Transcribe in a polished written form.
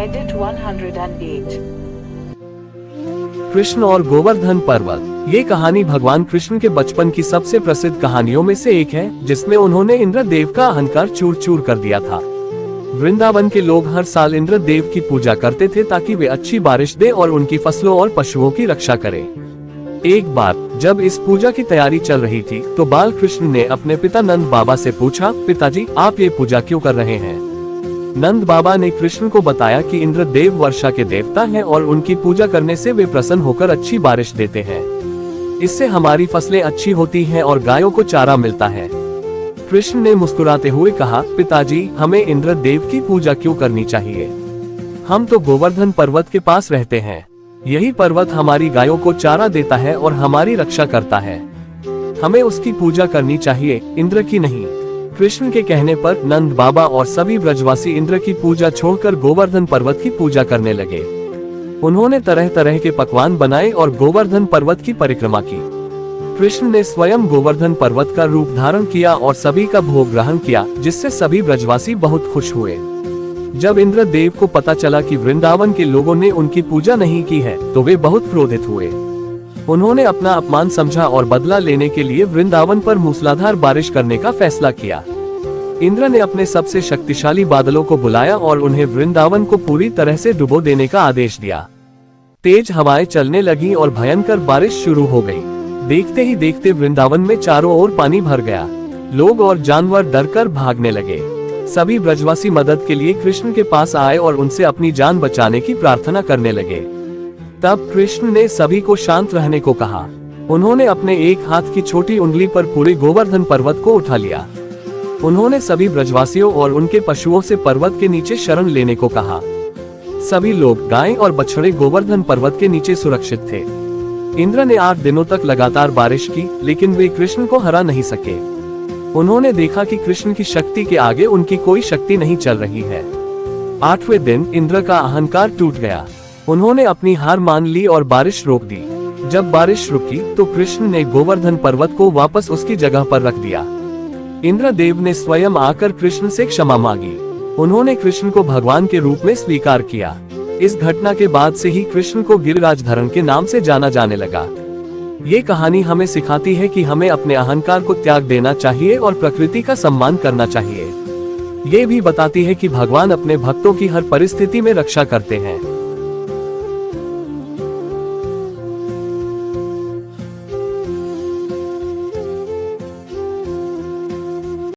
Edit 108। Krishna और गोवर्धन पर्वत। ये कहानी भगवान कृष्ण के बचपन की सबसे प्रसिद्ध कहानियों में से एक है, जिसमें उन्होंने इंद्रदेव का अहंकार चूर चूर कर दिया था। वृंदावन के लोग हर साल इंद्रदेव की पूजा करते थे ताकि वे अच्छी बारिश दे और उनकी फसलों और पशुओं की रक्षा करें। एक बार जब इस पूजा की तैयारी चल रही थी तो बाल कृष्ण ने अपने पिता नंद बाबा से पूछा, पिताजी आप ये पूजा क्यों कर रहे हैं? नंद बाबा ने कृष्ण को बताया कि इंद्रदेव वर्षा के देवता हैं और उनकी पूजा करने से वे प्रसन्न होकर अच्छी बारिश देते हैं। इससे हमारी फसलें अच्छी होती हैं और गायों को चारा मिलता है। कृष्ण ने मुस्कुराते हुए कहा, पिताजी हमें इंद्रदेव की पूजा क्यों करनी चाहिए? हम तो गोवर्धन पर्वत के पास रहते हैं। यही पर्वत हमारी गायों को चारा देता है और हमारी रक्षा करता है। हमें उसकी पूजा करनी चाहिए, इंद्र की नहीं। कृष्ण के कहने पर नंद बाबा और सभी ब्रजवासी इंद्र की पूजा छोड़कर गोवर्धन पर्वत की पूजा करने लगे। उन्होंने तरह तरह के पकवान बनाए और गोवर्धन पर्वत की परिक्रमा की। कृष्ण ने स्वयं गोवर्धन पर्वत का रूप धारण किया और सभी का भोग ग्रहण किया, जिससे सभी ब्रजवासी बहुत खुश हुए। जब इंद्रदेव को पता चला कि वृंदावन के लोगों ने उनकी पूजा नहीं की है तो वे बहुत क्रोधित हुए। उन्होंने अपना अपमान समझा और बदला लेने के लिए वृंदावन पर मूसलाधार बारिश करने का फैसला किया। इंद्र ने अपने सबसे शक्तिशाली बादलों को बुलाया और उन्हें वृंदावन को पूरी तरह से डुबो देने का आदेश दिया। तेज हवाएं चलने लगी और भयंकर बारिश शुरू हो गई। देखते ही देखते वृंदावन में चारों ओर पानी भर गया। लोग और जानवर डरकर भागने लगे। सभी ब्रजवासी मदद के लिए कृष्ण के पास आए और उनसे अपनी जान बचाने की प्रार्थना करने लगे। तब कृष्ण ने सभी को शांत रहने को कहा। उन्होंने अपने एक हाथ की छोटी उंगली पर पूरे गोवर्धन पर्वत को उठा लिया। उन्होंने सभी ब्रजवासियों और उनके पशुओं से पर्वत के नीचे शरण लेने को कहा। सभी लोग, गायें और बछड़े गोवर्धन पर्वत के नीचे सुरक्षित थे। इंद्र ने 8 दिनों तक लगातार बारिश की, लेकिन वे कृष्ण को हरा नहीं सके। उन्होंने देखा कि कृष्ण की शक्ति के आगे उनकी कोई शक्ति नहीं चल रही है। 8वें दिन इंद्र का अहंकार टूट गया। उन्होंने अपनी हार मान ली और बारिश रोक दी। जब बारिश रुकी तो कृष्ण ने गोवर्धन पर्वत को वापस उसकी जगह पर रख दिया। इंद्रदेव ने स्वयं आकर कृष्ण से क्षमा मांगी। उन्होंने कृष्ण को भगवान के रूप में स्वीकार किया। इस घटना के बाद से ही कृष्ण को गिरिराजधरण के नाम से जाना जाने लगा। ये कहानी हमें सिखाती है कि हमें अपने अहंकार को त्याग देना चाहिए और प्रकृति का सम्मान करना चाहिए। ये भी बताती है कि भगवान अपने भक्तों की हर परिस्थिति में रक्षा करते हैं।